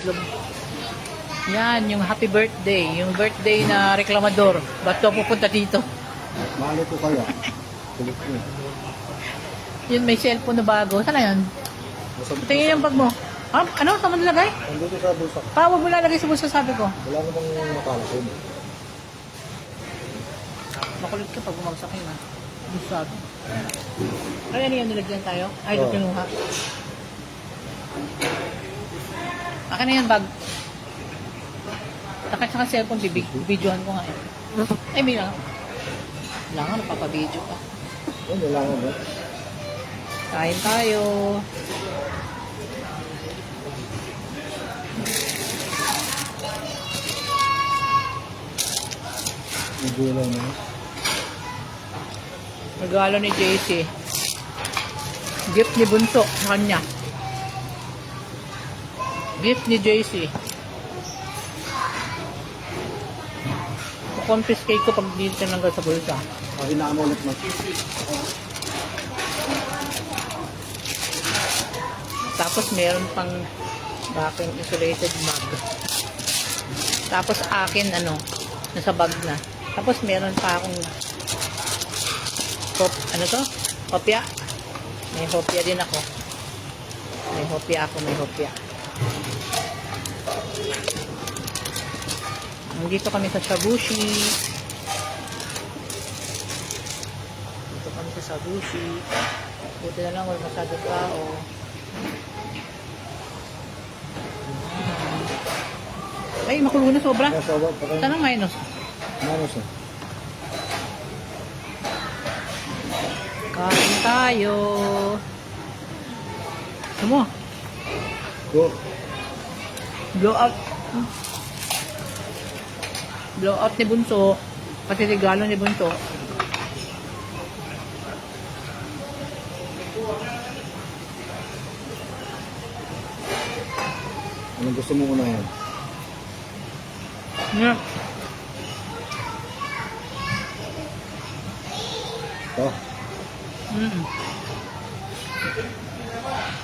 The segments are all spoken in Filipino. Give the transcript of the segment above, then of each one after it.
itlog. Yan, yung happy birthday. Yung birthday na reklamador. Ba't ka pupunta dito? Mali ko kaya. Kulit ko. Yun, may cellphone na bago. Saan na yan? Masabit Tingin yung bag mo. Ah, ano? Saan mo nilagay? Nandito sa bulsa. Huwag mo lalagay sa bulsa, sabi ko. Wala namang makalasin. Makulit ka pag bumagsak yun, ha? Bulsa. Ay, ano yan nilagyan tayo? Ay, ito kinuha. Akin na yan, bag. Takit sa cellphone, videohan ko nga eh. Ay, may lang. Wala nga, napapabideo pa. Yan, wala nga ba? Kain tayo. Medyo lang na. Regalo ni JC. Gift ni Bunso sa kanya. Gift ni JC. Confiscate ko pag dito tinanggal sa bulsa. Hinaan mo ulit mo. Tapos meron pang baking insulated mug. Tapos akin nasa bag na. Tapos meron pa akong hopya. May hopya din ako. May hopya. Nandito kami sa Shabushi. Buti na lang wala masyado tao. Ay, makulo na sobra. Saan ang minus? Minus na. Kain tayo. Ano mo? Go. Blow out ni Bunso. Pati regalo ni Bunso. Anong gusto mo unahin? Yeah. Ito.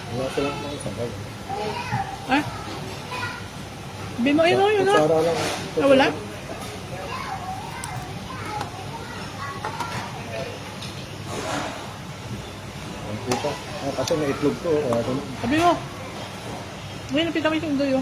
Wala silang mga sakal. Ay? Sabi mo, yun. Kutsara lang. Wala? Ang puta. Kasi may itlog to. Sabi mo. Ngayon, napita mo yung doyo.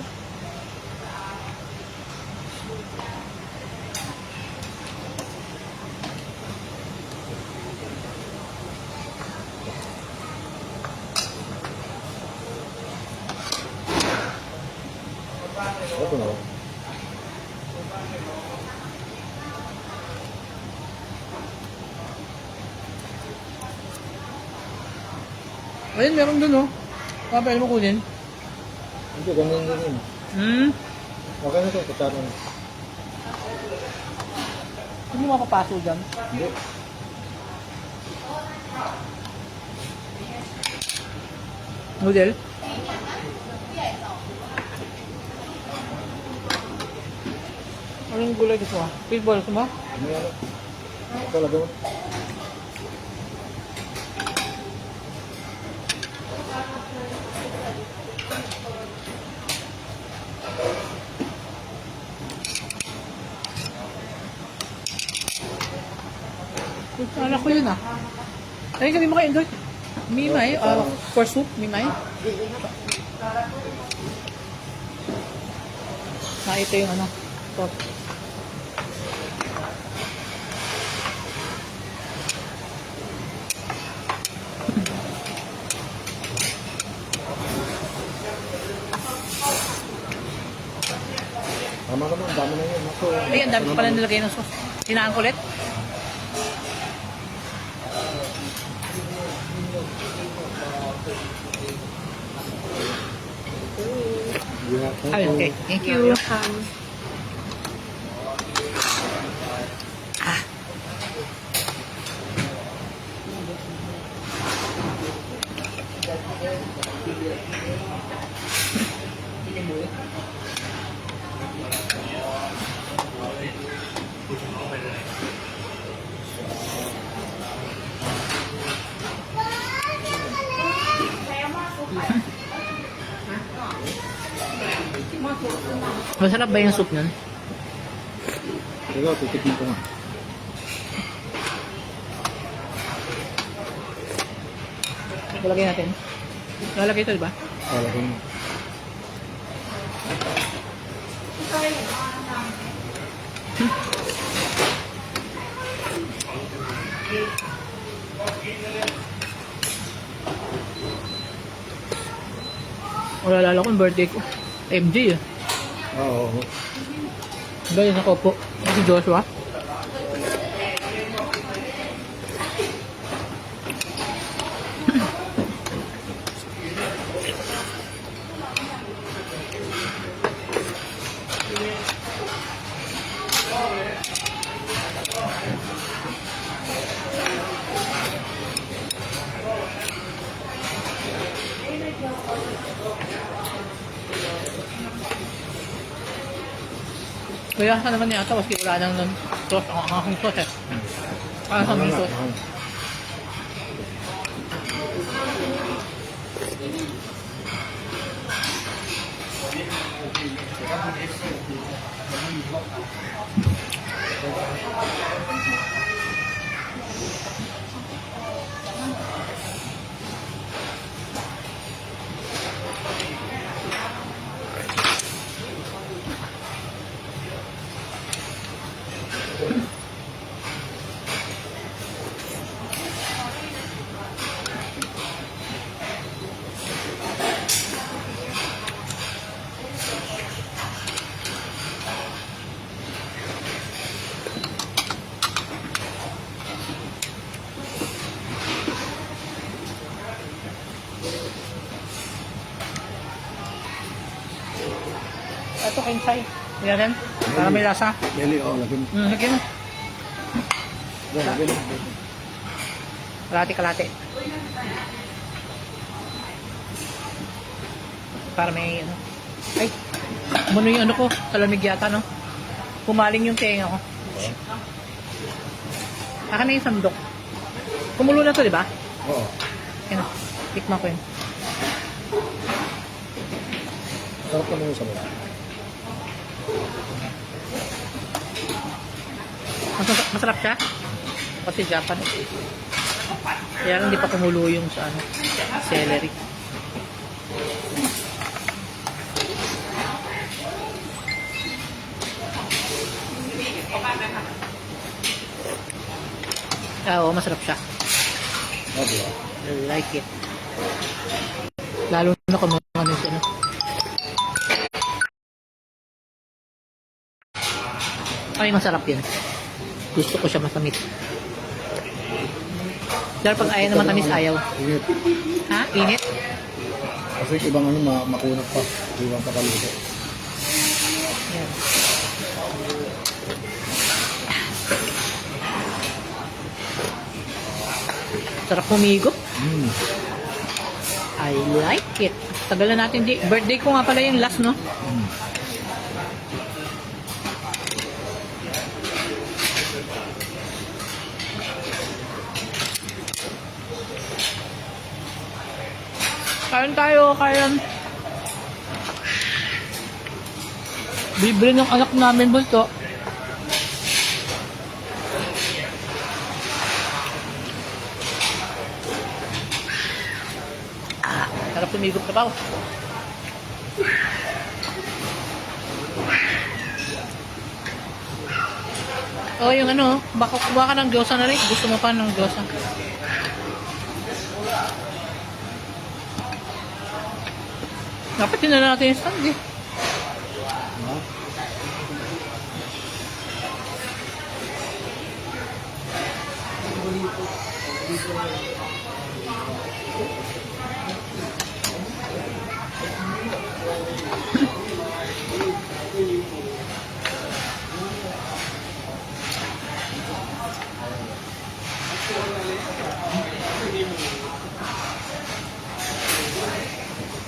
Ito na. Ayun, meron dun, oh. Pwede mo kunin. Hindi, ganun din yun. Okay na ito, kutsara na. Hindi mo mapapaso dyan. Hindi. Noodle? Anong gulay gusto mo? Fishball gusto mo? Ano yan? Ito, lagyan mo. Anak ko yun, ah. Ay, kami mo kayo doon. Mimay, for soup, mimay. Ito yung sauce. Tama naman, dami na yun. Ay, ang dami ko pala nilagay ng sauce. Hinaan ko ulit. Ay, okay. Thank you. Masarap ba yung soup nun? Ikaw, titikman ko nga. Lalagay natin. Lalagay ito, di ba? Lalagyan mo. Wala ko yung birthday ko. MJ eh. Oo. Ganyan ako po. Si Joshua. Kaya ka naman yata kasi wala nang sauce. Ang aking sauce eh. Para sa may sauce. Ito kinsay. Yan rin. Para may lasa. Deli, oo, lagyan mo. Lagyan mo. Lagyan mo. Kalate. Para may ano. Ay, ano yung ano ko? Salamig yata, no? Pumaling yung tenga ko. Akin na yung sandok. Kumulo na to, di ba? Oo. Yan. Tikman ko yun. Sarap naman yung sabaw. Masarap siya. Kasi Japan. Kaya lang hindi pa kumulo yung sa ano, celery. Oo, masarap siya. Okay. I like it. Lalo na kung ano siya, no? Ay, masarap yan. Gusto ko siya matamis. Dahil pag ayaw na matamis, ayaw. Init. Ha? Init? Kasi ibang ano, makunat pa. Ibang pakaluto. Yan. Sarap pumigo. I like it. Tagal na natin. Birthday ko nga pala yung last, no? Kain tayo, kain. Libre ng anak namin, bunso. Sarap tumigop ka pa. Oh, yung ano, baka kuha ka ng gyoza na rin. Gusto mo pa ng gyoza. Dapat yun na natin yung stand eh.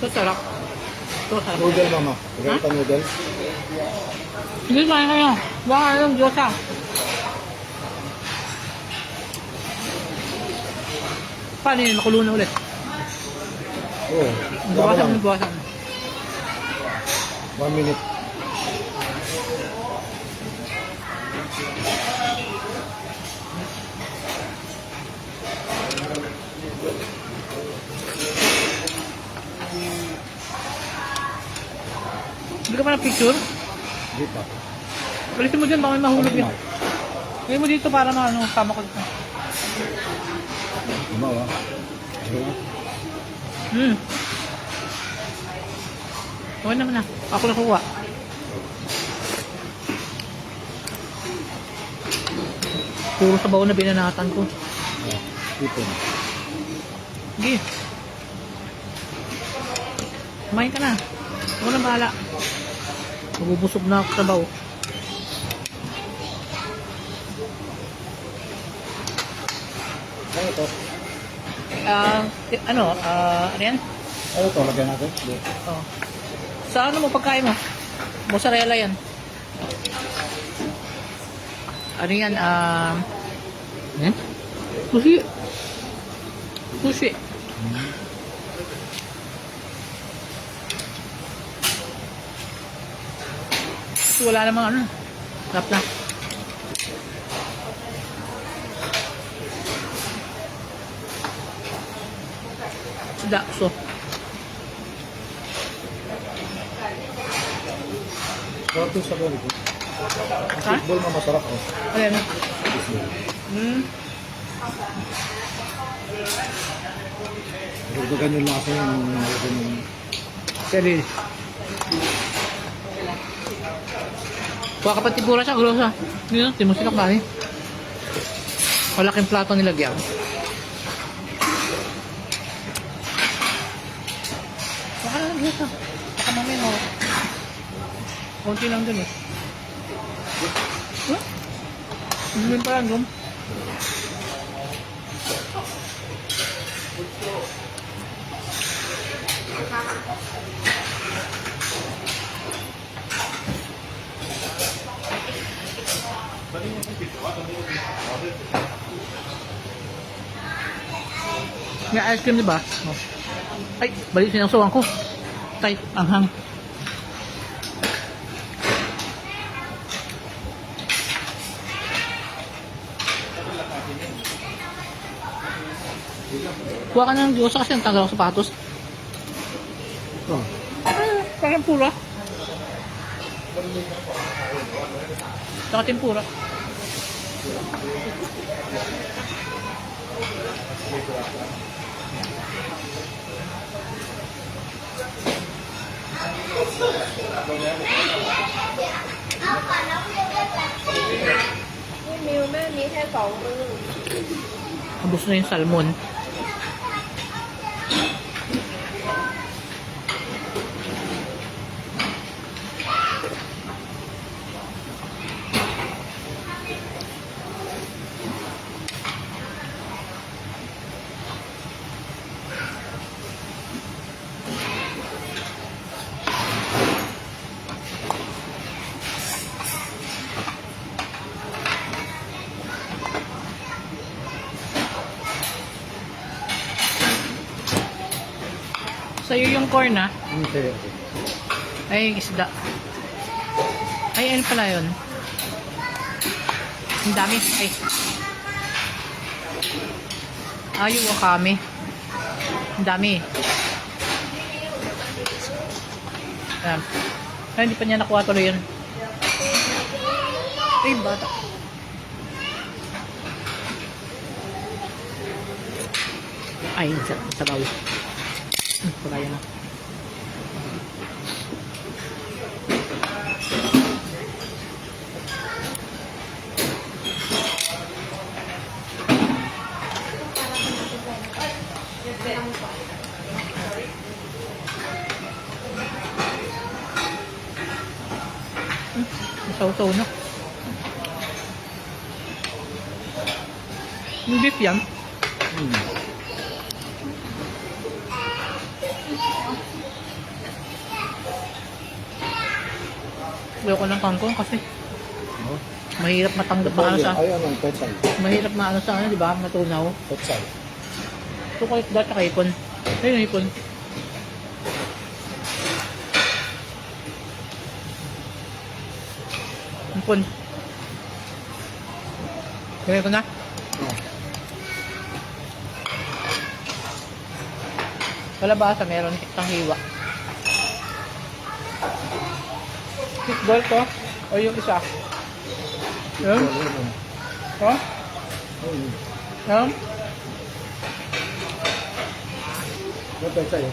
Ito sarap. Ito sarap. Noodle, mama. Lagyan ka noodle. Hindi kain kayo. Baka yung gyoza. Paano yun? Makulo na ulit. Oo. Buwasan. 1 minute. Hindi ka pa na picture? Hindi pa. Balisin mo dyan, baka may mahulog yan. Gawin mo dito para maano, tama ko dito. Gumawa. Ayun. Okay naman na. Ako nakuha. Puro sabaw na binanatan ko. Ipon. Sige. Kumain ka na. Ako na bahala. Mabubusog na ako sa sabaw. Ano ito? Ano yan? Ano ito? Lagyan natin? Hindi. Oh. Sa ano mo pagkain mo? Mozzarella yan. Ano yan? Sushi. Sushi. Wala namang ano. Sarap na. Dakso. Sarap yung sabaw nito. Ha? Fishball na masarap oh. Ayan. Pero ganyan lang kasi yung Sarili. Kuha ka pa tibura siya, grosa. Yun, timusin ako bali. Malaking plato nilagyan. Baka na lang grosa. Baka mamaya mo. Kunti lang dun eh. Huh? Hindi pa lang dun. May ice cream diba? Oh. Ay, balik sinangsuhan ko. Tay, anghang. Kuha ka na ng Diyosa kasi ang tagal ako sapatos. oh. Parang pura. Saka tempura. Abos na yung salmon. Sa'yo yung corn ah. Okay. Ay, isda. Ay, ano pala yun? Ang dami. Ay. Ay, yung wakame. Ang dami. Ayan. Ay, hindi pa niya nakuha tuloy yun. Ay, bata. Ay, sabaw. Kaya na. Masaw-saw na. Yung beef yan. Ayoko ng kangkong kasi Oh. mahirap matanggap maano sa Ay, ano, petsay. mahirap maano sa ano, di ba? Matunaw. Petsay. Ito ko isda at hipon. Ayun, hipon. Ampun. Kaya ko na. Oh. Sa labasa, meron isang hiwa. Fishball to? O yung isa? Yan? Ha? Yan? Ito sa'yo.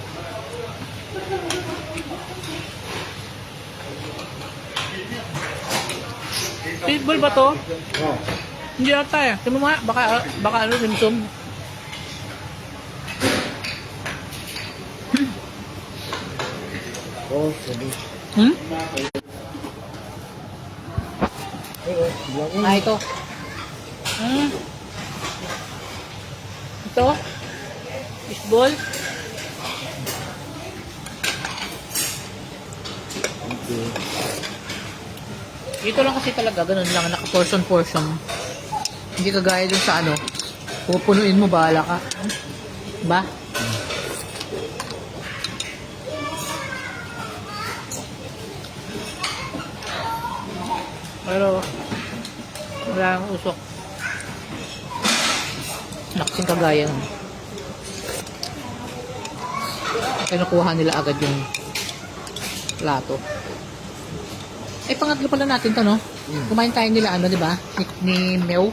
Fishball ba to? Oh. Hindi ata eh. Tingnan mo nga, baka ano, simsum. Oh, sabi. Hmm? Ayun, bilang Ah, ito. Hmm. Ito. Fishball. Okay. Ito lang kasi talaga, ganun lang, naka-portion-portion. Hindi kagaya dun sa ano, pupunuin mo, bahala ka. Ba? Pero, wala ang usok. Nakasing kagaya nun. Kinukuha nila agad yung plato. Eh, pangatlo pala natin to, no? Kumain tayo nila, ano, di ba? Ni Mew.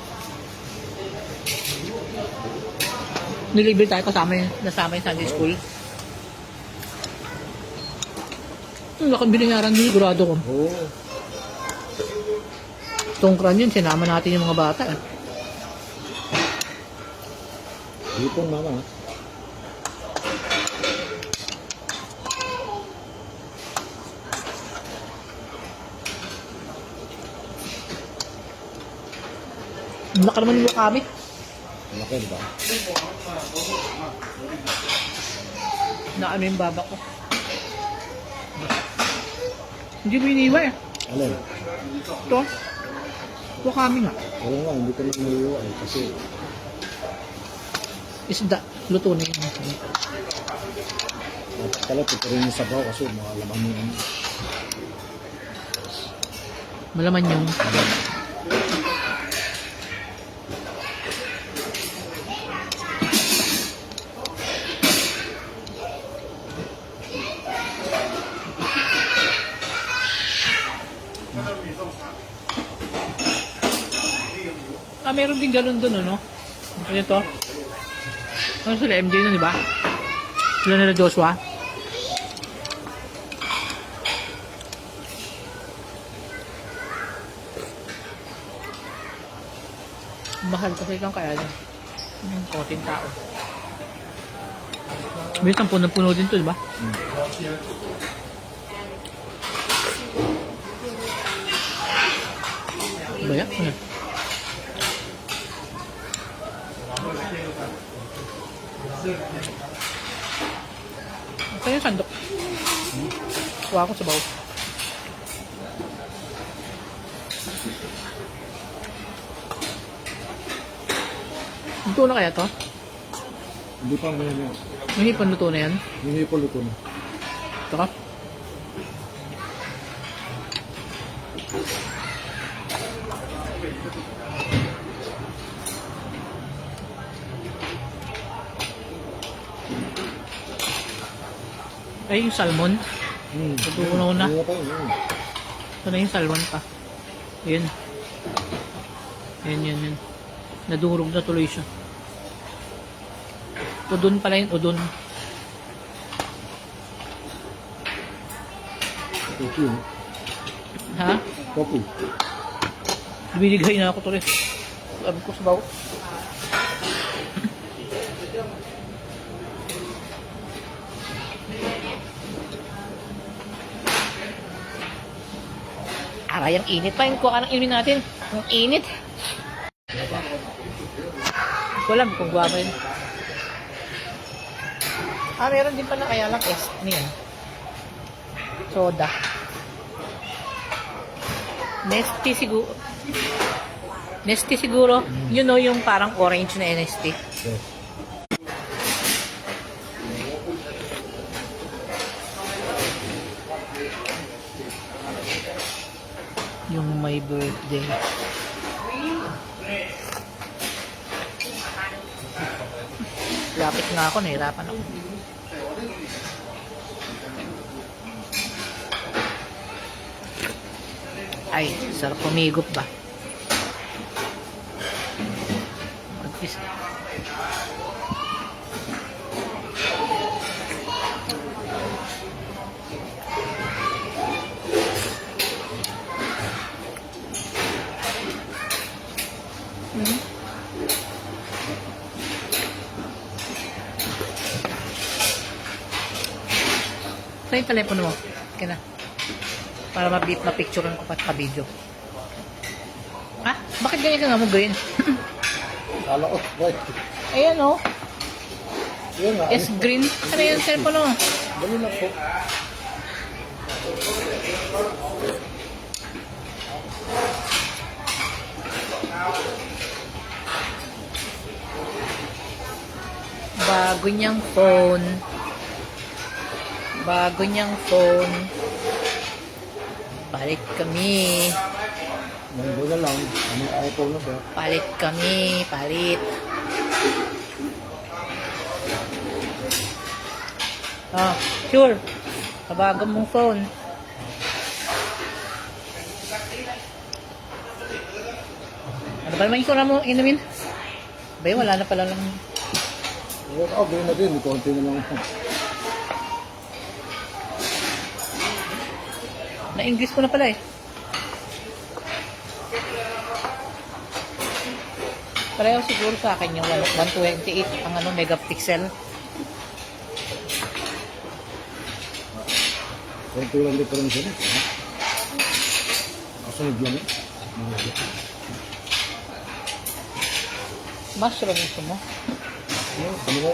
Nilibre tayo kasama nasama yung Sunday School. Ang laking binayaran nyo, sigurado ko. Oh. Tongkran yun, sinama natin yung mga bata. Eh. Hipon mama. Ang laki naman yung kami. Laki, di ba? Naano yung baba ko. Hindi mo iniwa eh. Alin? Ito. Ito kami nga. Wala nga, hindi ko na niliwa eh. Kasi, Isda. Luto na yun. dapat pala, ito rin yung sabaw kasi mga laman mo yun. Malaman yung meron din ganun dun, ano? Ano to? Ano sila? MJ na, di ba? Sila nila Joshua. Mahal kasi lang kaya din. Yung konting tao. Bilis ang puno-puno din to, di ba? Ba yan? Ano? Ito yung sandok. Kuha ko sa bawo. Luto na kaya to? Hindi pa mo yun. Hindi pa luto na yan. Hindi pa luto na. Ito ka. Ay, yung salmon. Ito una. Hindi pa yun. Ito na yung salmon pa. Yun. Yan. Nadurog na tuloy siya. Udon pala yun, udon. Kopi. Ha? Kopi. Binigay na ako tuloy. Sabi ko sa bawo. Aray, ang init pa. Yung kuha ng inumin natin. Ang init. Ko alam kung guwaba yun. Meron din pala kaya lang ano yan? Soda. Nesty siguro. You know yung parang orange na Nesty. Yes. Yung may birthday. Lapit nga ako, nahirapan ako. Ay, sarap pumigop ba? Mag-twist. Saan yung telepono mo? Kaya na. Para mapicturean ko pa video. Ha? Bakit ganyan ka nga mo green? Kala ko, right. Ayan o. Yan nga. Yes, green. Ano yung telepono mo? Dali lang po. Bago niyang phone. Bago niyang phone. Palit kami. Munggo na lang. Ano iPhone na ba? Palit kami. Palit. Ah, sure. Sa bago mong phone. Ano ba naman yung sura mo inumin? Ba wala na pala lang. Gawin na din. Konti na lang. Na-English ko na pala eh. Pareho siguro sa akin yung 128 ang ano, megapixel. Konti lang difference yun. Kasunod lang eh. Mushroom gusto mo? Ano mo?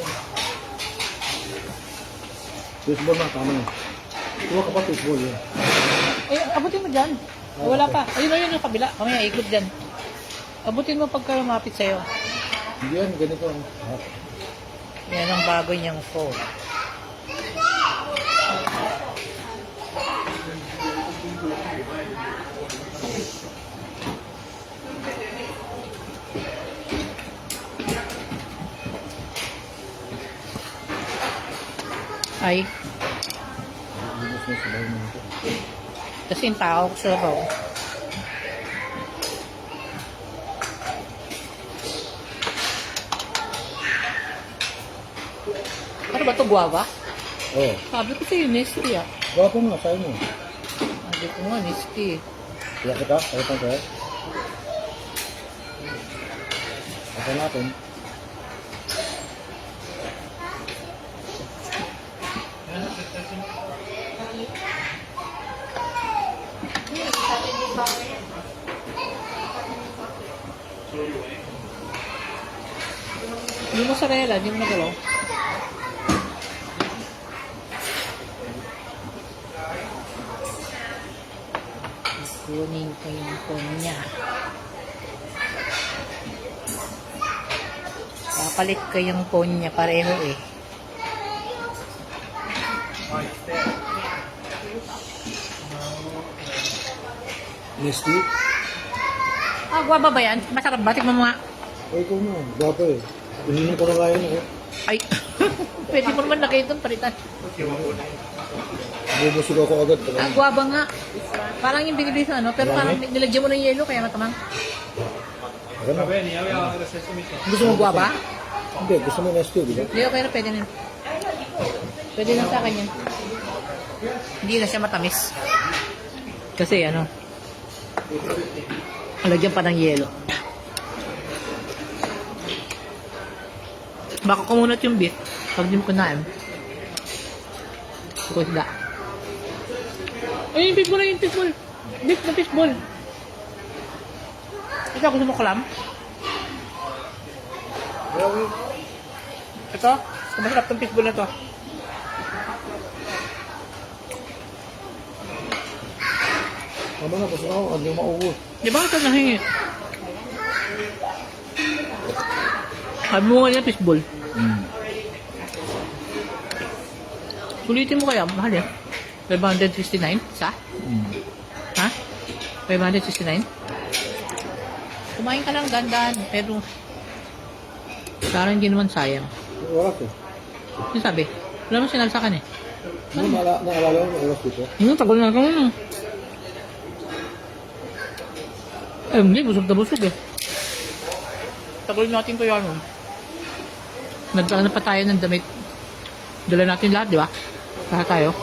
Baseball na, tama na. Tuwa ka pa baseball yun. Eh, abutin mo dyan. Wala pa. Ayun na yun yung kabila. Kamaya, ikot dyan. Abutin mo pagka lumapit sa'yo. Hindi yan, ganito. Yan ang bago niyang phone. Ay, Lubos na sabay mo ito. kasi yung tao ko sa baw. Ano ba ito, guava? Oo. Sabi ko sa'yo, Nesty ah. Gwapo nga, sayo mo. Sabi ko nga, Nesty. Kaya kita, kaya pa kaya. Asa natin. Hindi mo sarela, hindi mo nagalaw. Kunin ko yung phone niya. Papalit ko yung phone niya, pareho eh. Nesty? Ah, guwaba ba yan? Masarap ba? Tignan mo nga. Ay, ikaw na. Gwapo eh. Hinihin ko na kaya na eh. Ay, pwede mo naman lagay itong palitan. Bubusog ako agad. Ah, guwaba nga. Parang yung binili sa ano, pero parang nilagyan mo ng yelo, kaya matamang. Ano na? Gusto mo guwaba? Hindi, gusto mo Nesty, di ba? Hindi, okay na, pwede na. Pwede na sa akin yan. Hindi na siya matamis. Kasi ano, lagyan pa ng yelo. Baka kumunot yung beef pag di mo kunain. Kusda. Ay, yung fishball na yung fishball. Beef na fishball. Ito, gusto mo kalam? Ito, masarap tong fishball na to. Tama na, gusto na ako. Hindi maubos. Di ba ito nahingi? Sabi mo nga niya fishball. Sulitin mo kaya, mahal yan. 569 isa? Ha? 569? Kumain ka lang, dandan. Pero, parang hindi naman sayang. Oras eh. Ano sabi? Wala mo sinalsakan eh. Ano naalala mo yung oras dito? Tagal na ito. Eh, hindi. Busog na busog eh. Tagal natin ko yan. Nagdala pa tayo ng damit. Dala natin lahat, di ba? Lahat tayo.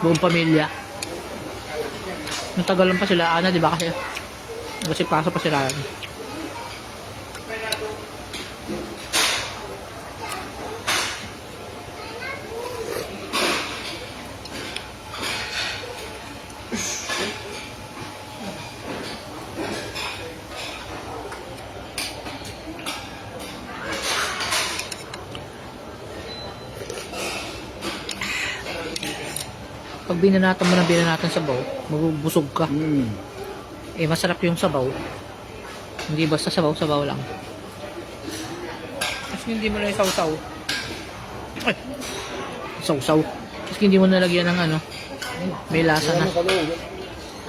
Buong pamilya. Natagalan pa sila, Ana, di ba? Kasi paso pa sila. Pag binanatan mo ng binanatan sabaw, mabubusog ka. Eh, masarap yung sabaw. Hindi basta sabaw-sabaw lang. Kasi hindi mo na isaw-saw. Ay! Isaw-saw. Kasi hindi mo nalagyan ng ano. May lasa na.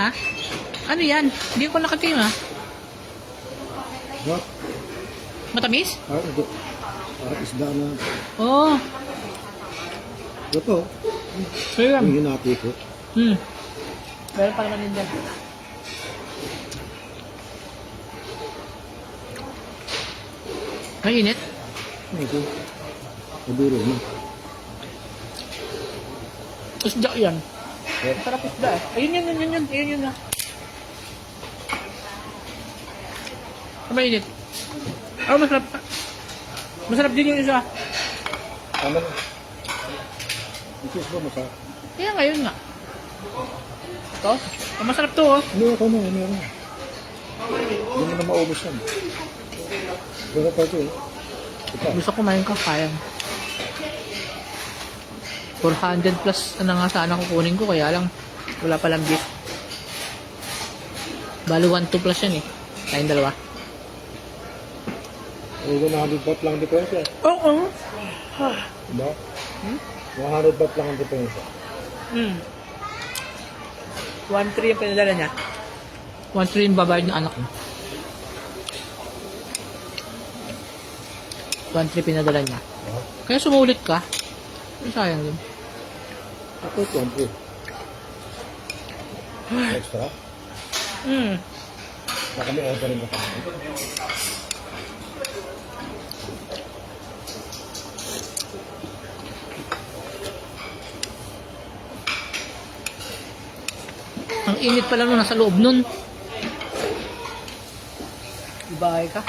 Ha? Ano yan? Hindi ko nakatim ha. What? Matamis? Ito. Isda na. Oo. Ito. Sa'yo yan. Yung hinati ko. Meron pa naman din dyan. Mainit? Ito. Maduro na. Isda yan. Sarap isda eh. Ayun yun na. Mainit. Oh, masarap. Masarap din yung isa. Tama na. Ito ba masarap? Kaya ngayon nga. Ito? Masarap to oh. Hindi ako na. Hindi mo na maubos yan. Pero pa ito eh. Ito. Gusto ko kumain ka, kaya. 400 plus na nga sana kukunin ko, kaya lang wala palang beef. Bali 1-2 plus yan eh. Tayong dalawa. Huwag na 100 baht lang diferensya. Oo. Diba? 100 baht lang ang diferensya. 1-3 yung pinadala niya. 1-3 yung babayad ng anak mo. 1-3 pinadala niya. Kaya sumulit ka. Sayang din. Ako ito, ampun. Extra? Baka may order rin ba kami? Ang init pala nung nasa loob nun. Ibahay ka.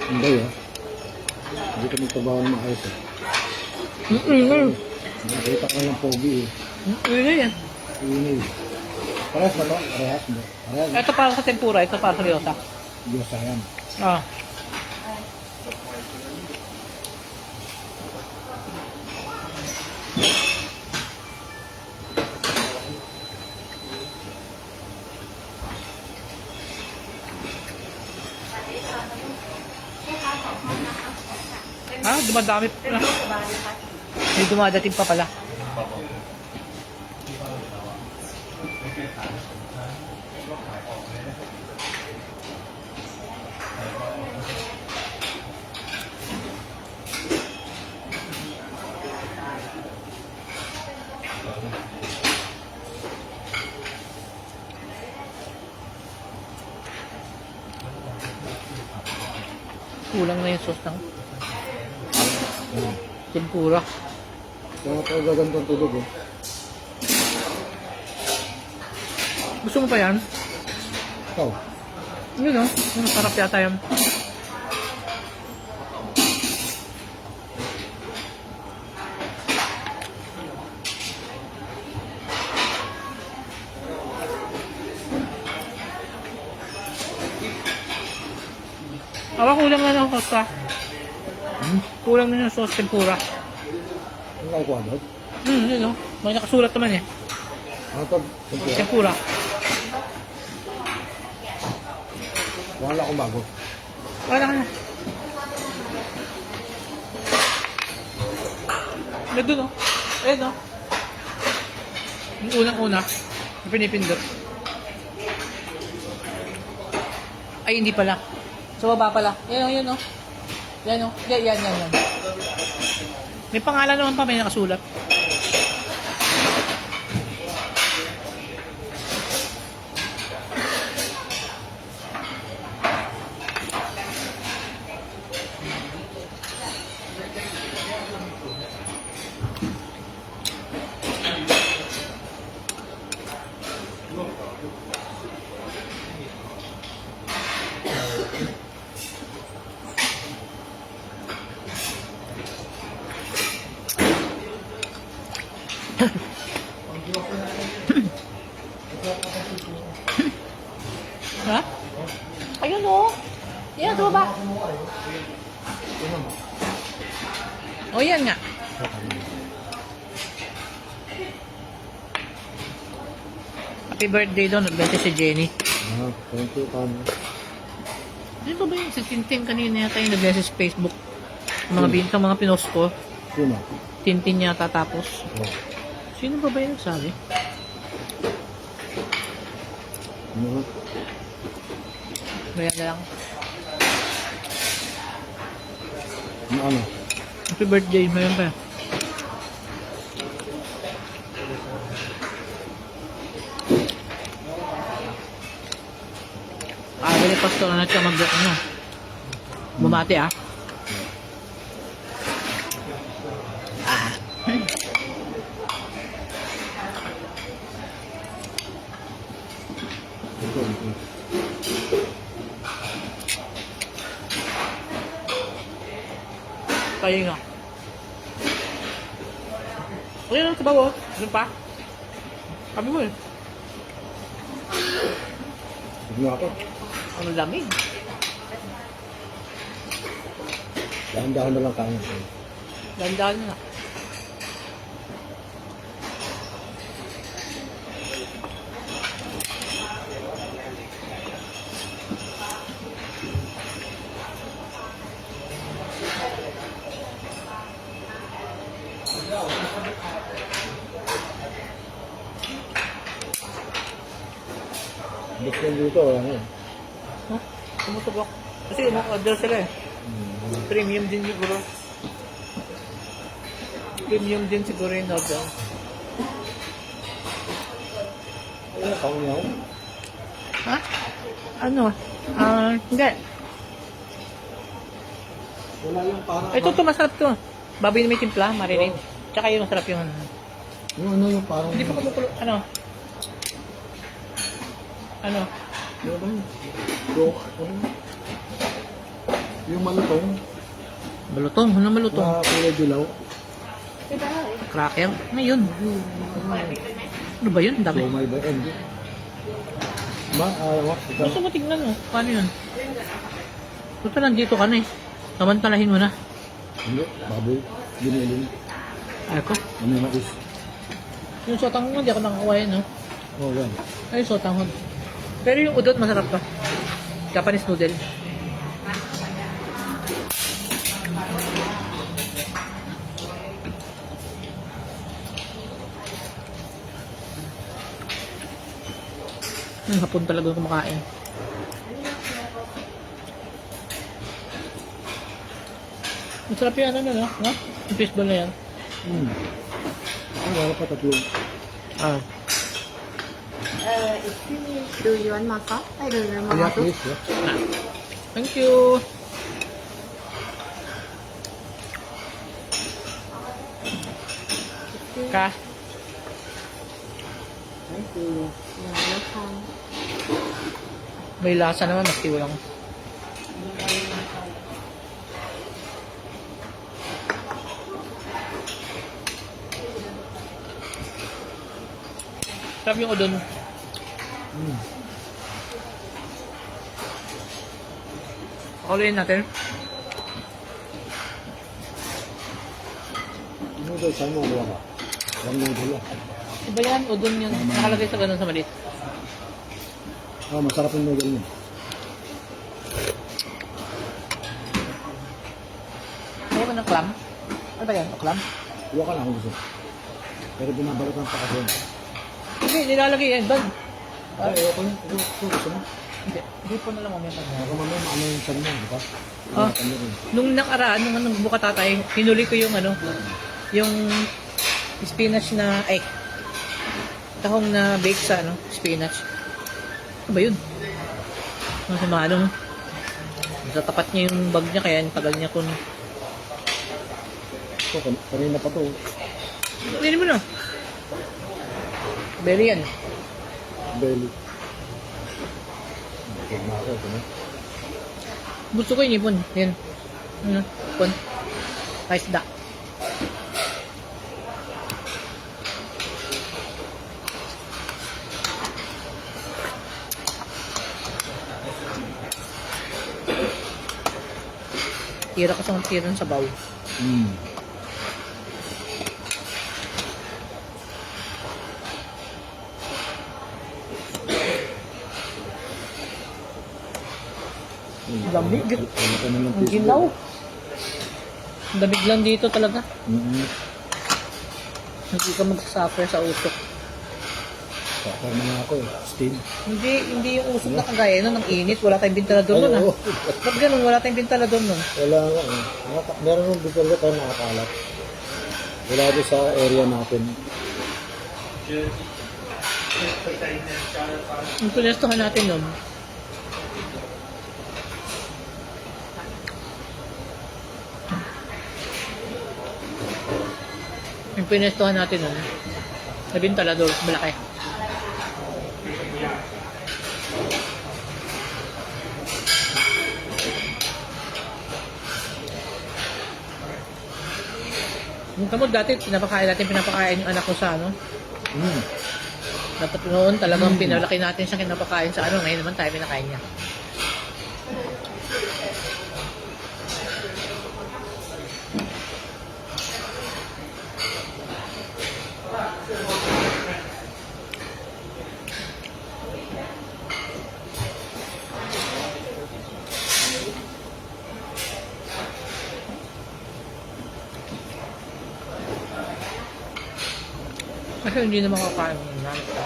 Hindi ah. Hindi kami trabaho na maayos eh. Nakita ko ng pogi eh. Yan. Ini. Parehas ba ito? Parehas mo. Parehas. Ito para sa tempura, ito para sa gyoza. Diyos yan. Ah. Dumadami pa na. May dumadating pa pala. Kulang na yung sauce ng tempura. Kaya ito gagandang tulog eh. Gusto mo pa yan? Ikaw? Yun o. Masarap yata yan. Awa, kulang na ng sauce ka. Kulang na ng sauce tempura. Ang nakuha doon? Yun o. May nakasulat naman eh. Ano to? Tempura. Tempura. Wala akong bago. Wala ka na. May dun oh. Ayun oh. Yung unang-una. Yung pinipindot. Ay, hindi pala. Sa baba pala. Yan oh, yan oh. Yan oh. Yan. May pangalan naman pa, may nakasulat. Ha? Ayun oh. Yan, sa baba. O yan nga. Happy birthday doon. Nagbente si Jenny. Ah, thank you, Tom. Ano ba yun? Si Tintin kanina yata yung nagbente sa Facebook. Mga bintang, mga pinost ko. Sino? Tintin yata tapos. Oh. Sino ba yung nagsabi? Ano? Kaya na lang. Ano? Happy birthday. Mayroon pa. Dali pastor na siya ano. Bumati ah. Kaya nga. Ayun, sa bawah. Ano pa? Sabi mo eh. Hindi ako. Ang lamig. Dahan-dahan na lang kain. Dandahan na. Buksan dito, wala na. Huh? Tumusubok. Kasi order sila eh. Premium din siguro. Premium din siguro yung order. Ano, kain niya ako? Ha? Ano? Hindi. Wala yung parang... Ito masarap to. Baboy na may timpla, marinade. Tsaka yung masarap yung... Yung ano yung parang... Hindi pa kumukulo. Ano? Ano? Ano ba yun? Yung malutong. Balutong. Ano malutong? Na kulay dilaw. Cracker? Ano yun? Ano ba yun? Ang dami. So may ba? Hindi. What? Gusto mo tignan mo? Paano yun? Gusto nandito ka na eh. Samantalahin mo na. Hindi. Baboy. Giniling. Ay ko. Ano yung mais? Yung sotang mo, hindi ako nakakuha yun, no? Oh, yan. Ay, sotang mo. Pero yung udot, masarap to. Japanese noodle. Hapon talaga kumakain. Masarap yan, ano, no? Yung fishball na yan. Ay, wala pa tatlong. Ah. Excuse me, do you want masak? I don't know Yeah, masak. please. Yeah. Thank you. Ka. Thank you. Yeah, welcome. May lasa naman, maski walang... Sabi yung udon. Pakuloyin natin. Noodle, saan mo kuha ka? Ang noodle lang. Iba yan, udon yun. Nakalagay sa ganun sa maliit. Masarap yung noodle niya. Kaya mo ng clam? Ano ba yan? O clam? Iwa ka lang kung gusto. Pero binabalikan pa kasi. Hindi, nilalagay yan. Doon. Ay, iwa ko yun. Kung gusto mo. Hindi. Hindi po na lang mamaya. Ako mamaya maano yung chan mo, di ba? Ah, Ano rin. nung nakaraan, nung buka tatay, hinuli ko yung ano, yung spinach na, tahong na bake sa ano, spinach. Ano ba yun? Kasi manong, sa tapat niya yung bag niya, kaya tagal niya kung, So, kanina pa to. hindi mo na. Berry yan. Belly. Huwag na ako, ito na. Gusto ko yung ipon. Yan. Ano? Ipon. Isda. Tira ka sa tira sa baw. Lamig. Ang ginaw. Damig lang dito talaga. Hindi ka magsasuffer sa usok. Suffer na nga ako eh. Steam. Hindi yung usok na kagaya nun, ang init. Wala tayong bentalador nun ah. Oo. Ba't ganun? Wala tayong bentalador nun. Wala nga eh. Meron nung bigla tayo nakakalat. Wala doon sa area natin. Yung punestuhan natin nun. Yung pinestuhan natin nun, sa bentalador, malaki. Yung kamod dati, pinapakain yung anak ko sa ano. Dapat noon talagang pinalaki natin siya kinapakain sa ano, ngayon naman tayo pinakain niya. Kasi hindi naman kakain ng nanay ko.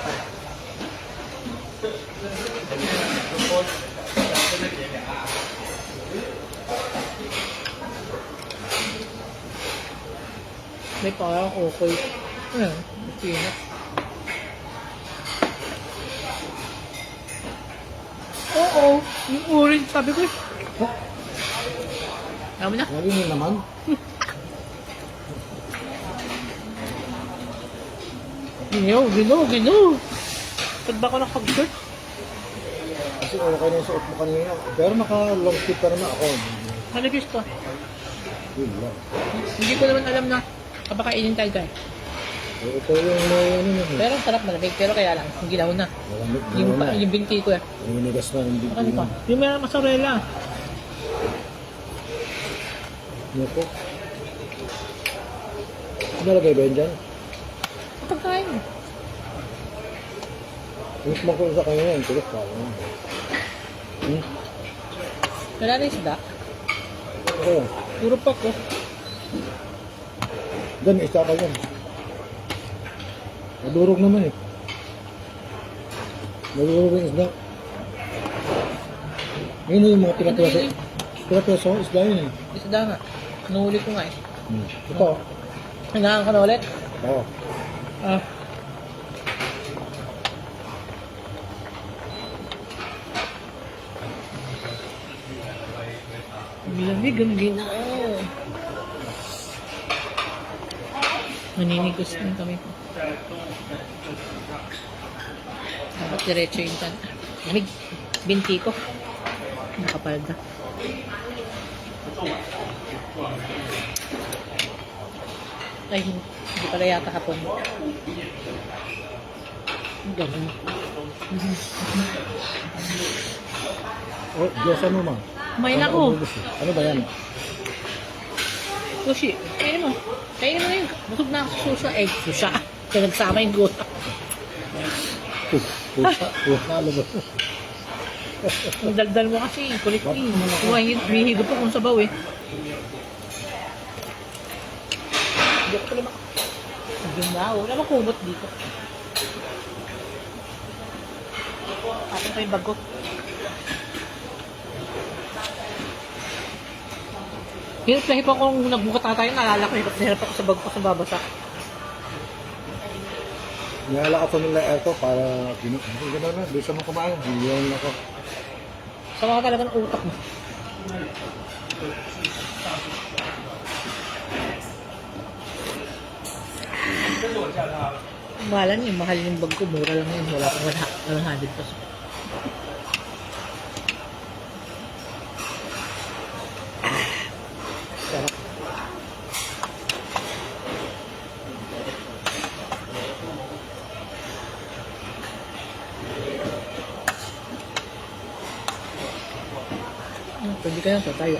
May parang okay. Ayan, peanut. Oo, yung orange sabi ko. Alam mo na? Lagi nyo naman. Ginaw. Ba't ba ako nakapag-shirt? Kasi okay na yung suot mo kanina. Pero naka-long sleeve pa naman ako. Malagis to. Yun lang. Hindi ko naman alam na kapakainin tayo dyan. Ito yung may ano yun. Pero ang sarap malamig. Pero kaya lang, yung ginaw na. Malamig. Yung binti ko eh. Naninigas na yung bigyan. Ano pa? Yung may masarela. Ano po? Nalagay ba yun dyan? Pagkain. Yung smoke ko sa kanina, yung tulos pa. Wala na isda. Okay. Puro pak oh. Doon, isa ka dyan. Nadurog naman eh. Nadurog yung isda. Yun yung mga pinatiraso. Pinatiraso, isda yun eh. Isda nga. Nuhuli ko nga eh. Ito. Hinahan ka na ulit? Oo. Ah. Lamig ang ginaw. Maninigos din kami. Dapat diretso yung tan. Lamig. Binti ko. Nakapalda. Ay, hindi pala yata hapon. Ganun. Oh, Diyos ano ma? Kumain ako. Ano ba yan? Sushi. Kainin mo. Kainin mo yun. Busog na ako sa sushi. Sushi. Kaya nagsama yung gota. Pusa, ano ba? Ang daldal mo kasi, kulit eh. Humihigo pa kung sabaw eh. Hindi ko pala Diyan na, wala makumot dito. Atin pa yung bago. Hirap na hirap akong nagbukat na tayo, naalala ko, hirap na hirap ako sa bago sa babasak. Niyala ka nila ito para gano'n na, doon sa mga kumain, hindi ako. Sama ka talaga ng utak mo. Mahalan yung mahal yung bag ko, mura lang yun, wala akong 100 pesos. Sarap. Pwede kayo sa tayo.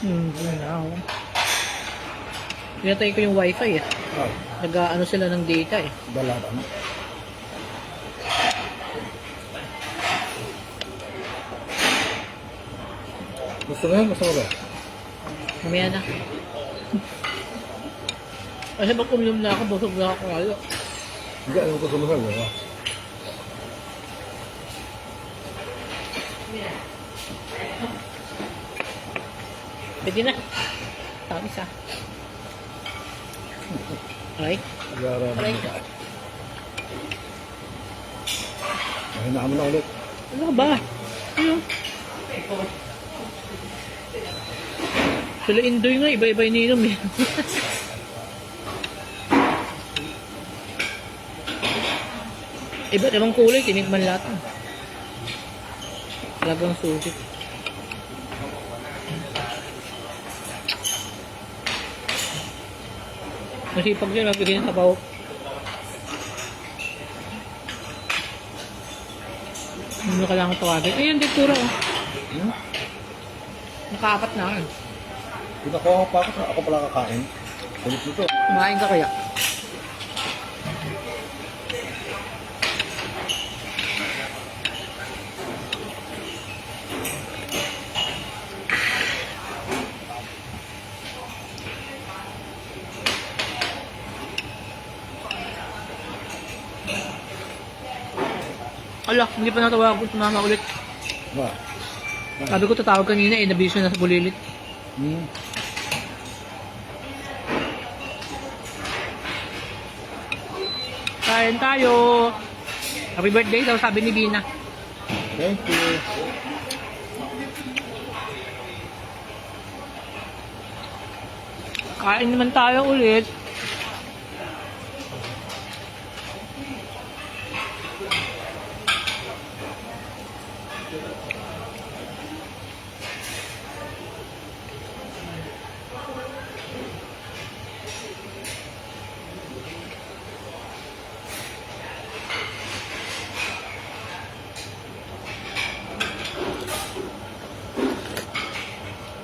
Wow. Pinatay ko yung wifi eh. Ah, Nag-ano sila ng data eh. dalaran. Gusto mo yan? Gusto mo ba? Mamaya na. Kasi pag uminom na ako, busog na ako lalo. Hindi, ano gusto mo yan? Diba? Pwede na. Tapos ah. Alright. Dalaran. Aray. Mahinaan mo na ulit. Ano ka ba? Ano? Sila Indoy nga, iba-iba ininom eh. Iba't ibang kulay, tinikman lahat. Talagang sulit. Masipag siya, magbigay ng sabaw. Hindi mo kailangan tawagin. Ayun, diktura oh. Hmm? Nakaapat na. Pinakuha ko pa ako pala kakain. Kulit nito. Kumain ka kaya? Ala, hindi pa natawag ko. Sumama ulit. Ba? Sabi ko tatawag kanina eh, nabisyo na sa bulilit. Hmm. Kain tayo. Happy birthday daw, sabi ni Bina. Thank you. Kain naman tayo ulit.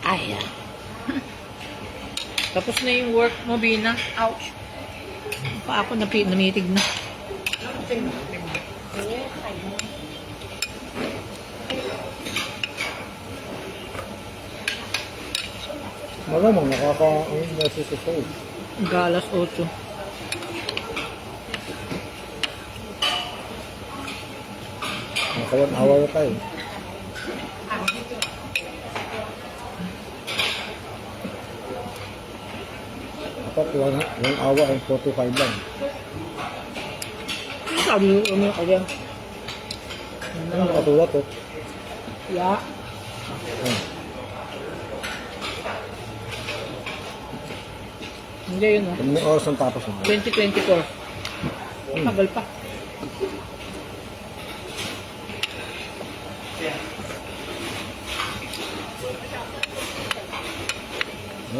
Ay, tapos na yung work mo, Bina. Ouch. Pa ako namitig na. Malamang nakakain na sa soul. Galas 8. Nakawan-awa na tayo. Dapat yung awa ay 45 lang. Sabi mo kaya. Ano katulad to? Yeah. Hindi yun ah. May oras ng tapos mo. 2024. Tagal pa.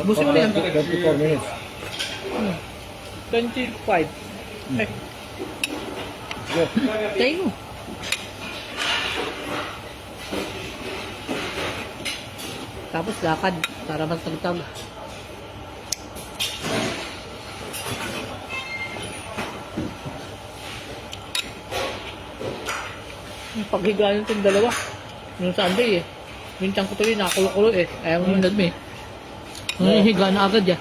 Busin mo na yan. 24 minutes. 25. Eh, Go. tayo mo. Tapos lakad para magtagtag. Yung paghiga nitong dalawa. Yung Sunday eh. Minsan ko tuloy nakakulo-kulo eh. Ayaw mo yung eh. Ngayon higa na agad ya.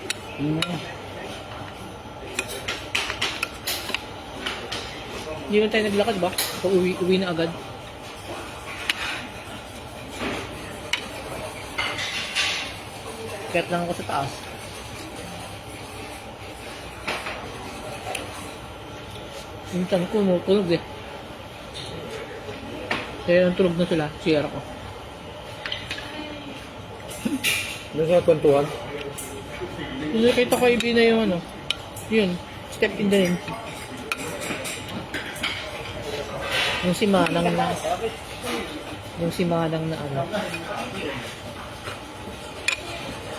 Hindi na tayo naglakad ba? Pag uwi na agad. Kaya lang ako sa taas. Minsan ko tulog eh. Kaya ang tulog na sila, siyara ko. Ano sa kwentuhan? Yung nakita ko na yung ano, yun, step in the rain. Yung si Manang na, ano,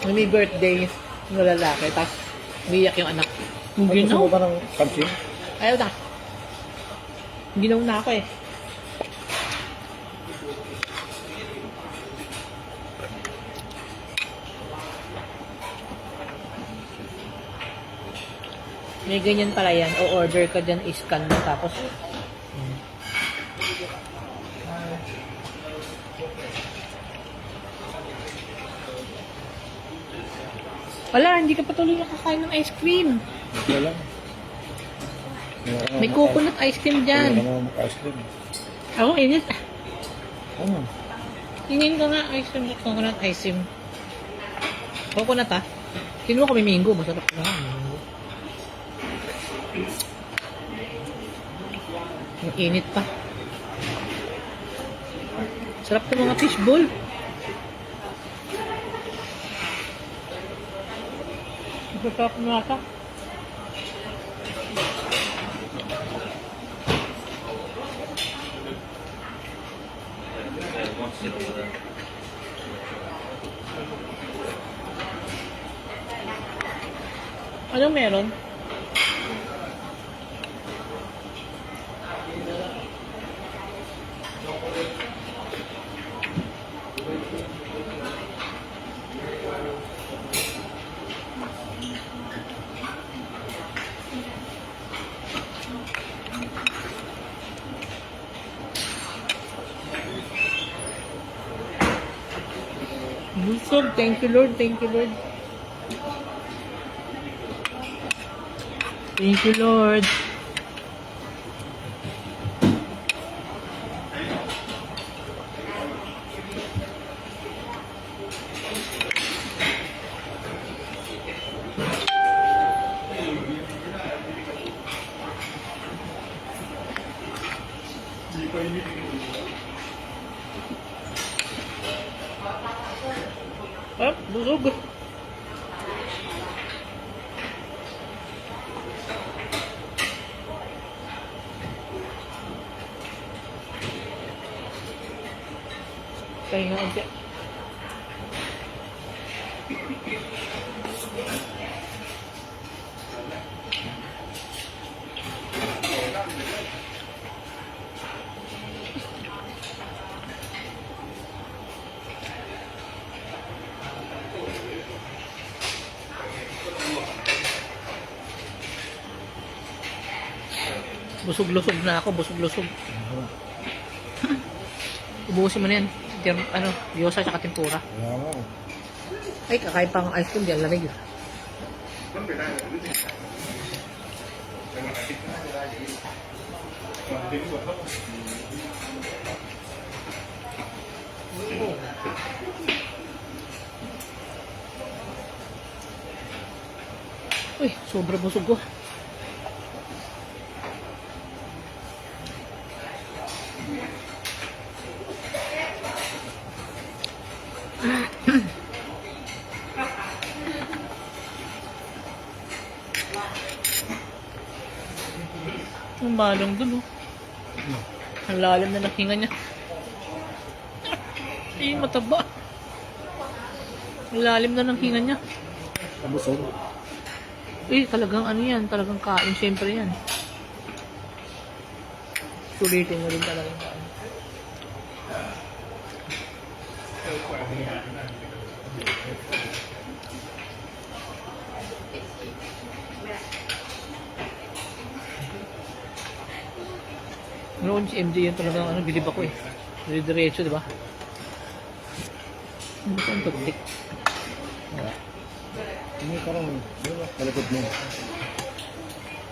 na may birthday ng lalaki, tapos umiyak yung anak. Yung Ay, gusto mo ginaw, ba ng pansin? ayaw na. Ginaw na ako eh. May ganyan pala yan. O order ka dyan, iscan mo. Tapos, wala, hindi ka patuloy nakakain ng ice cream. Okay lang. May coconut ice cream Wala dyan. ka naman mag-ice cream. Ako, init. Ano? Tingin ko nga ice cream, coconut ice cream. Coconut ah. Kinuha ko may mango. Masarap na. Mango. Ang init pa. Sarap ng mga fishball. Masarap na ata. Anong meron? Busog. Thank you, Lord. Thank you, Lord. Thank you, Lord. Ah, busog. Kaya nga ante. Busog-lusog na ako, busog-lusog. Ubusin mo na yan. Ano, yosa sa tempura. Wala nga. Ay, kakain pang ice cream diyan, lamig. Uy, sobra busog ko. Ang balong dun, oh. Ang lalim na ng hinga niya. Ay, mataba. Ang lalim na ng hinga niya. Kabusog. Eh, talagang ano yan, talagang kain, syempre yan. Sulitin mo rin talaga yung kain. Noon si MJ yun talagang ano, bilib ako eh. Diretso, di ba? Ano ba ang tagtik? Hindi parang, kalapot mo.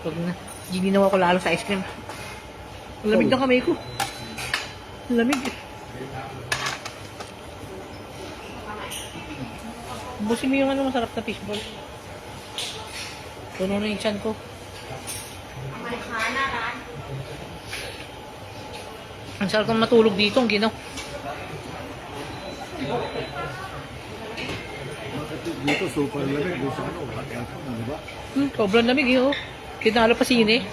Pag na, ginawa ko lalo sa ice cream. Ang lamig ng kamay ko. Ang lamig eh. Busin mo yung ano, masarap na fishball. Puno na yung tiyan ko. Ang sarap kong matulog dito, ang ginaw. Dito, super lamig. Dito sa ano, di ba? Sobrang lamig eh, oh. Kinalo pa sine.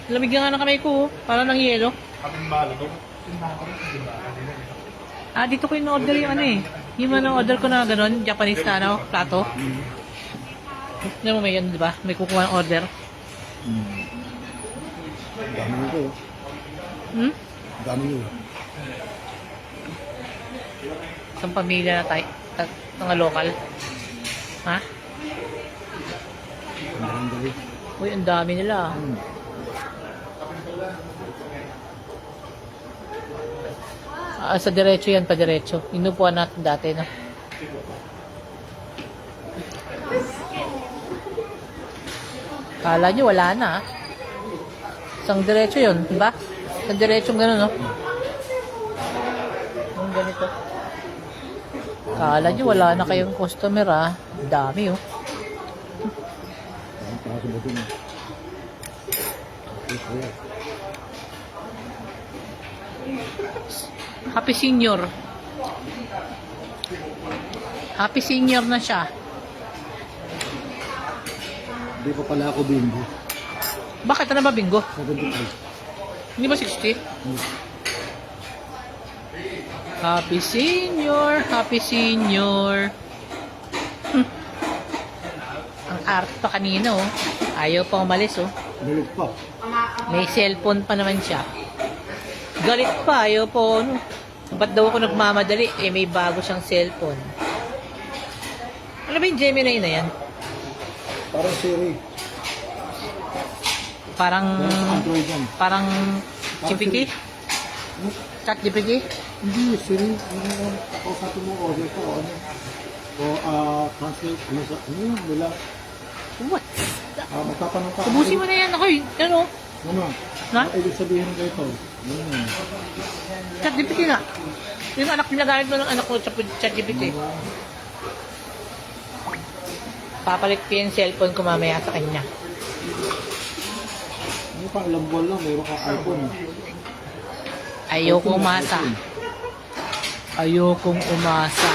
Lamig nga ng kamay ko, oh. Parang ng yelo. Ah, dito ko in-order yung ano eh. Yung ano, order ko na gano'n, Japanese na ano, plato. Hindi mo may yan, di ba? May kukuha ng order. Dami nito. Hmm? Dami nito. Isang pamilya na tayo. Mga local. Ha? Marang dali. Uy, ang dami nila. Ah, sa diretso yan, pa diretso. Inupuan natin dati, no? Kala nyo, wala na, ah. Isang diretso yun, di ba? Isang diretsong gano'n, no? Yung ganito. Kala nyo, wala na kayong customer, ah. Ang dami, oh. Parang paso ba ito mo? Happy senior. Happy senior na siya. Hindi pa pala ako bingo. Bakit na ba bingo? 75. Hindi ba 60? Happy senior, happy senior. Ang art pa kanina, oh. Ayaw pa umalis, oh. Balik pa. May cellphone pa naman siya. Galit pa, ayaw po, ano. Ba't daw ako nagmamadali? Eh, may bago siyang cellphone. Ano ba yung Gemini na yan? Parang Siri. Parang, Android yan. parang GPT? Chat GPT? Hindi, Siri. Ano kausapin mo, order ka o ano. O, translate. Ano sa, ano yun, nila. What? Magtatanong ka. Ubusin mo na yan ako, ano? Ano? Ha? Ano ibig sabihin ng ito? Chat GPT na. Yung anak nila gamit mo ng anak ko, Chat GPT. Papalit ko yung cellphone ko mamaya sa kanya. Ano pa, ilang buwan lang, mayroon kang iPhone. Ayokong umasa. Ayokong umasa.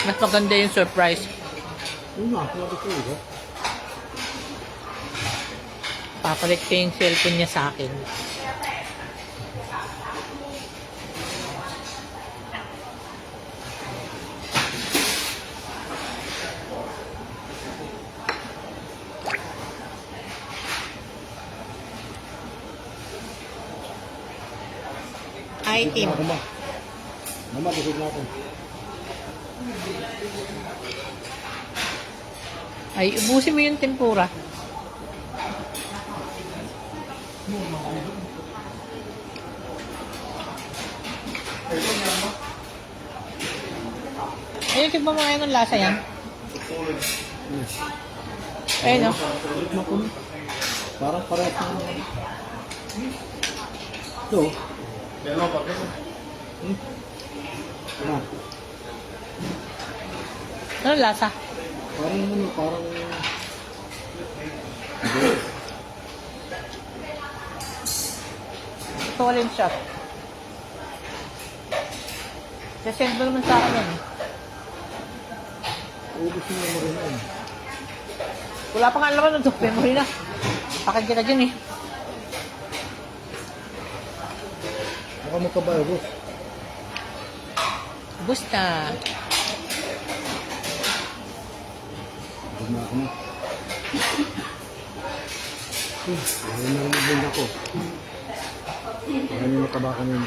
Mas maganda yung surprise. Yun na, sabi ko, diba? Papalit ko yung cellphone niya sa akin. Item. Mama, busog na ako. Ay, ubusin mo yung tempura. Ayun, tignan mo ngayon ng lasa yan. Ayun, no? Parang parehas na. Ito. Ah. Ano lasa? Parang ano, parang... Hindi. Ito ulit siya. Sasend mo naman sa akin yan. Ubus mo naman rin yan. Wala pa nga laman ng dope. Memory na. Pakad kita dyan eh. Baka magkabayos. Ubus na. Huwag na ako na. Ayaw na rin yung ako. Ayaw na mataba ka nyo.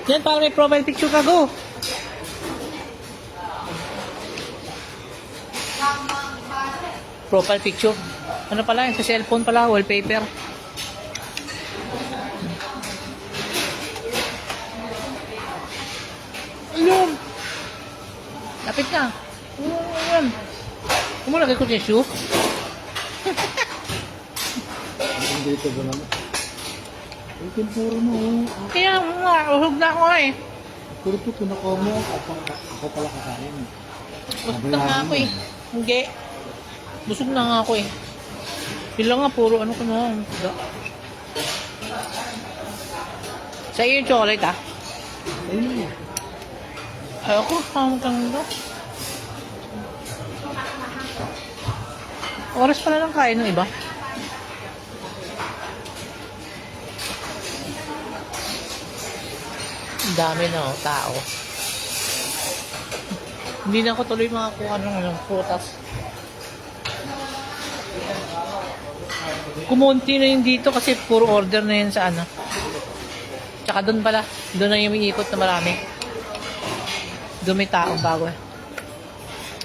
Yan, parang may profile picture ka, go. Profile picture. Ano pala yun? Sa cellphone pala, wallpaper. Ayun! Lapit na. Ayun. Kumulagay ko siya shoe. Ang dito ba naman? Ay, tempura mo. Kaya nga, uhog na ako eh. Puro ito, kinakaw mo. Ako pala kakain. Busog na nga ako eh. Hindi. Busog na nga ako eh. Sila nga, puro ano ko na. Sa iyo yung chocolate ah. Ayun. Ayoko, hanggang ito. Oras pala ng kain ng iba. Ang dami na oh, tao. Hindi na ako tuloy makakuha ng prutas. Kumunti na yun dito kasi puro order na yun sa ano. Tsaka doon pala, doon na yung ikot na marami. Doon may taong bago eh.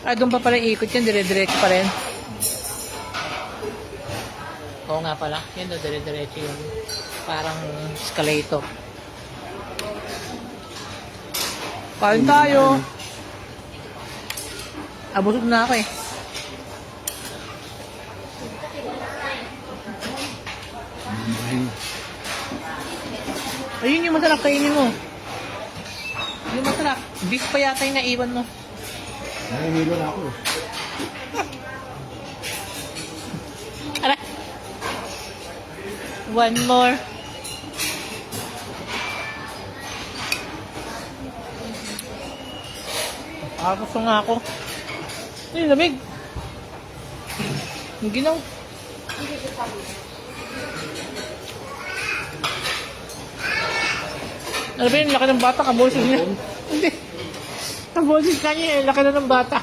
Ah, doon pa pala ikot yan, dire-diretso pa rin. Oo nga pala, yun doon dire-diretso yun. Parang escalator. Kain tayo. Busog na ako eh. Ayun yung masarap kainin mo. Yung masarap. Beef pa yata yung naiwan mo. Nahihilo na ako. Aray. One more. Gusto nga ako. Ay, lamig. Ang ginaw. Ano ba yun? Laki ng bata. Kaboses niya. Hindi. Kaboses ka niya. Laki na ng bata.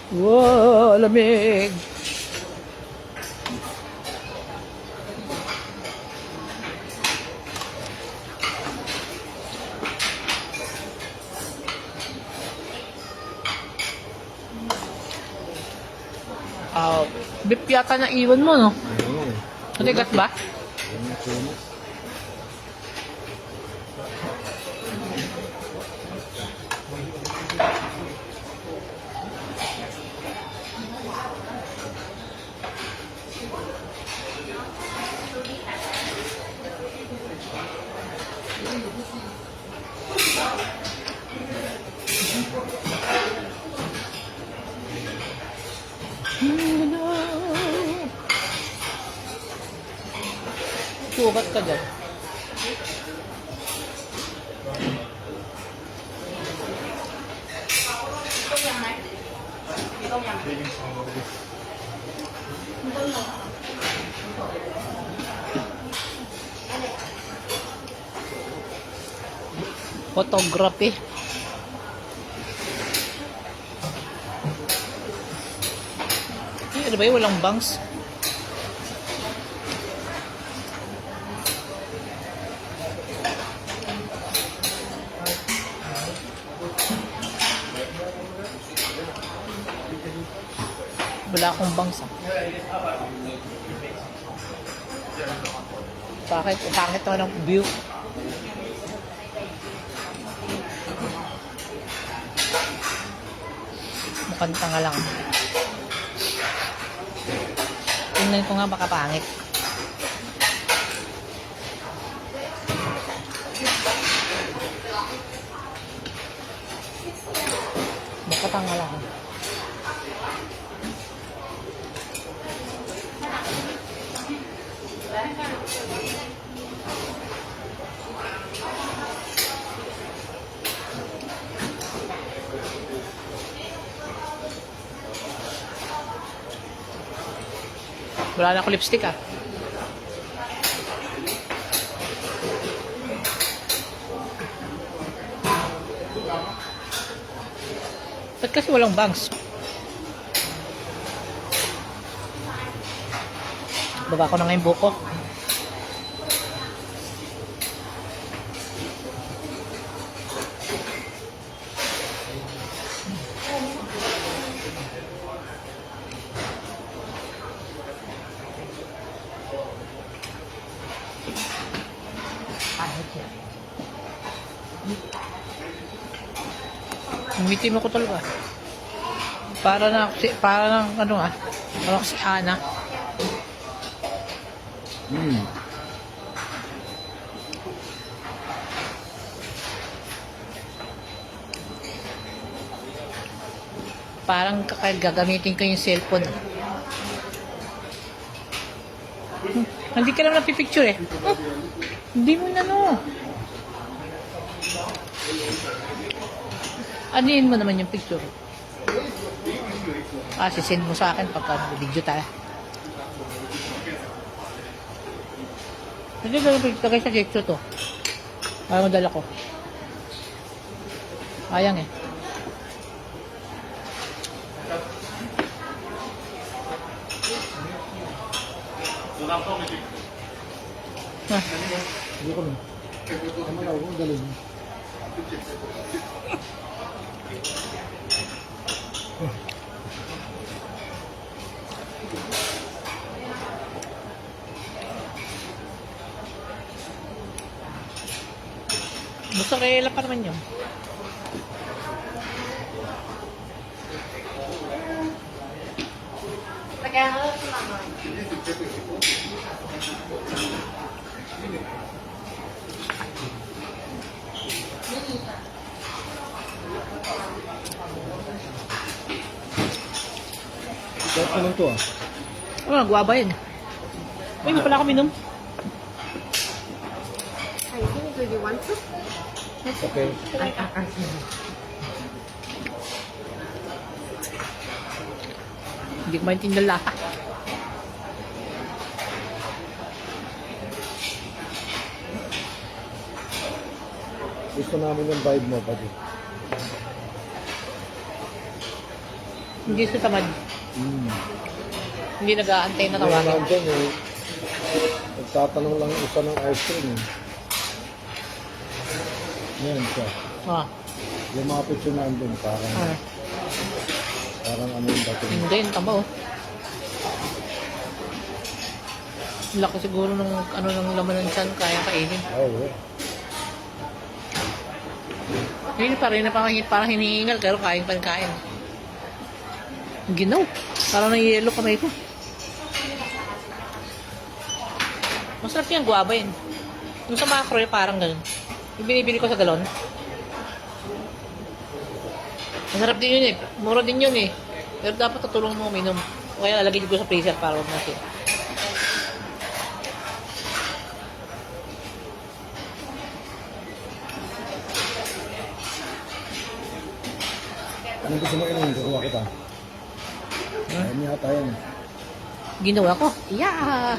Wow, lamig. Beef yata na iwan mo, no? Ayun. Matigas ba? Ayun, tunas. Sugat ka dyan. Photography. Ano ba yun? Walang bangs. Wala akong bangs ah. Bakit? Pangit naman ang view. Pantanga lang. Tingnan ko nga baka pangit. Baka tanga lang. Wala na ako lipstick ah. Ba't kasi walang bangs? Baba ko na nga yung buko. Umitim ako talaga. Para na ano ah. Parang si Ana. Hmm. Parang gagamitin ko yung cellphone. Hindi ka naman napipicture eh. Hindi mo na no. Anuin mo naman yung picture. Sisend mo sa akin pagka video tayo. Hindi ka naman sa picture to. Ayaw madala ko. Ayang eh. Hindi ko na. Tama na ako, galing. Basta kailan pa naman yun. Sarap naman to ah. Ano, nagwaba yun. Uy, hindi pala ako minom. I think, do you want to? Okay. Hindi ko maintindihan lasa. Gusto namin yung vibe mo, buddy. Hindi sa tamad. Hindi nag-aantay na Kaya tawagin. nandyan eh. Nagtatanong lang yung isa ng ice cream eh. Yan siya. Ah, Lumapit siya nandun. Parang ano yung dating. hindi, yung tama oh. Laki siguro ng ano ng laman ng tiyan, kaya kainin. Oo. Hindi pa rin na parang hinihingal, pero kain pa rin kain. Ginaw. Parang nang-yellow kamay ko. Masarap yung guava yun. Yung sa macro, parang ganun. Yung binibili ko sa galon. Masarap din yun eh. Mura din yun eh. Pero dapat tutulong mo uminom. O kaya lalagay ko sa freezer para huwag natin. Anong gusto mo inumin? Kukuha kita. Ayaw niya ata yan. Ginawa ko. Yeah!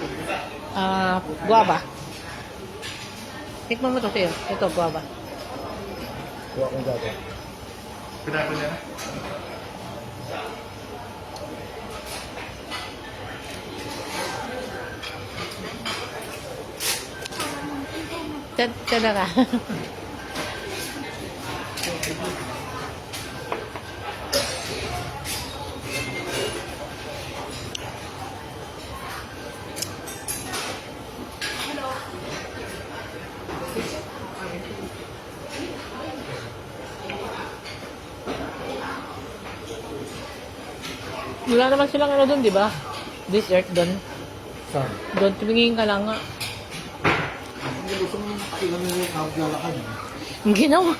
Guava. Tikman mo to sa'yo. Ito, guava. Kuha kong dati. Pinako niya? Tada ka. Wala naman silang ano doon, di ba? Dessert doon. Saan? Doon, tumingin ka lang nga. Hindi gusto mo makailan nila yung naglalakad. Ang ginawa.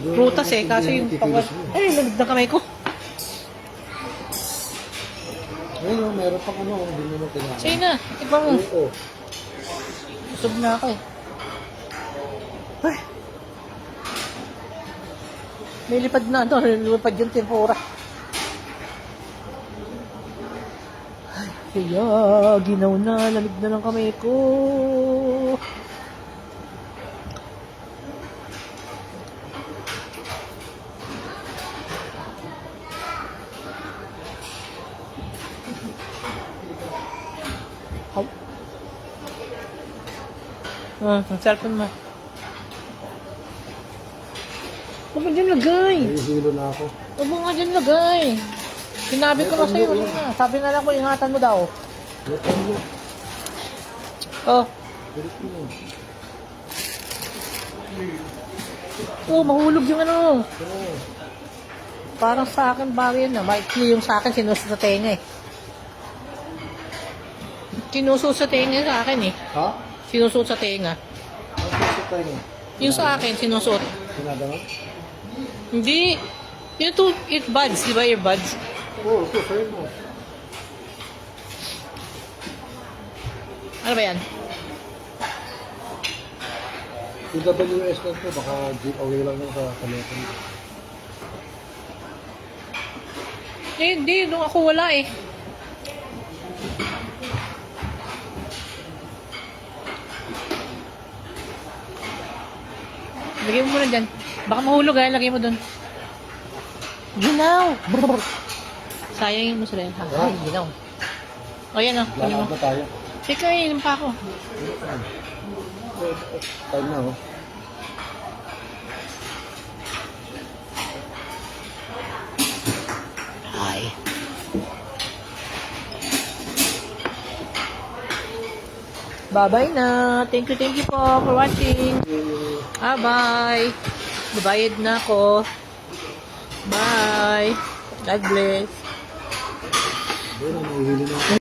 Prutas eh, kaso yung pagwal. Ay, lamig na kamay ko. Ayun, meron pang ano, hindi mo kailangan. Sige na, iba mo. Oo. Busog na ako eh. Ay. May lipad na ano, lumipad yung tempura. Ay, kaya, ginaw na, lamig na ng kamay ko. Au. Ang cellphone mo. Huwag mo dyan lagay. Nahihilo na ako. Huwag mo nga dyan lagay. Sinabi ko na sa'yo. Sabi na lang ko, ingatan mo daw. Lepan mo. Oh. Pilit mo. Oh, mahulog yung ano. Oo. Parang sa akin bagay na. Maikli yung sa akin, sinusot sa tenga eh. Sinusot sa tenga sa akin eh. Ha? Sinusot sa tenga. Ang puso tayo mo. Yung sa akin, sinusot. Sinadama? Hindi. Yung to earbuds, di ba earbuds? Oo, ito, sa'yo mo. Ano ba yan? Yung WS na ito, baka giveaway lang yung sa telephone. Eh, hindi. Nung ako wala eh. Lagay mo muna dyan. Baka mahulog ah. Lagay mo dun. Ginaw! Brr. Sayang mo sila yan. Ay, ginaw. O yan o. Kunin mo. Lakad na tayo. Teka, inom pa ako. Time na, oh. Hi. Bye-bye na. Thank you po for watching. Bye-bye. Babayad na ako. Bye. God bless. Doon, nahihilo na ako.